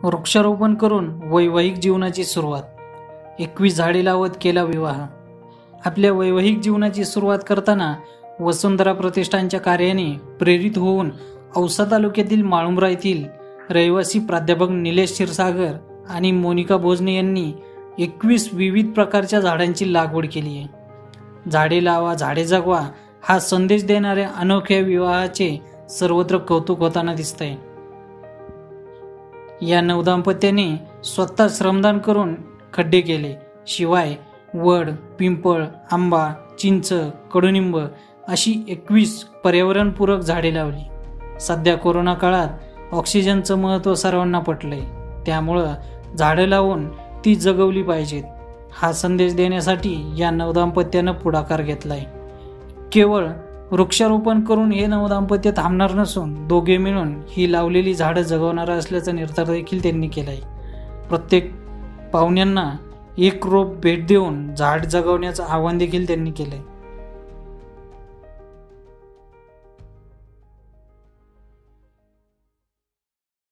वृक्षारोपण करून वैवाहिक जीवनाची सुरुवात. 21 झाडे लावत केला विवाह. आपल्या वैवाहिक जीवनाची सुरुवात करताना वसुंधरा प्रतिष्ठानच्या कार्याने प्रेरित होऊन औसा तालुक्यातील माळुंब्रा येथील रहिवासी प्राध्यापक निलेश क्षीरसागर आणि मोनिका भोजने यांनी 21 विविध प्रकारच्या झाडांची लागवड केली आहे. झाडे लावा झाडे जगवा हा संदेश देणाऱ्या अनोख्या विवाहाचे सर्वत्र कौतुक होताना दिसतंय. या नवदाम्पत्याने स्वतः श्रमदान करून खड्डे केले. शिवाय वड, पिंपळ, आंबा, चिंच, कडुनिंब अशी 21 पर्यावरणपूरक झाडे लावली. सध्या कोरोना काळात ऑक्सिजनचं महत्त्व सर्वांना पटलंय, त्यामुळं झाडं लावून ती जगवली पाहिजेत हा संदेश देण्यासाठी या नवदाम्पत्यानं पुढाकार घेतलाय. केवळ वृक्षारोपण करून हे नवदाम्पत्य थांबणार नसून दोघे मिळून ही लावलेली झाडं जगवणार असल्याचा निर्धार देखील त्यांनी केलाय. प्रत्येक पाहुण्यांना एक रोप भेट देऊन झाड जगवण्याचं आवाहन देखील त्यांनी केलंय.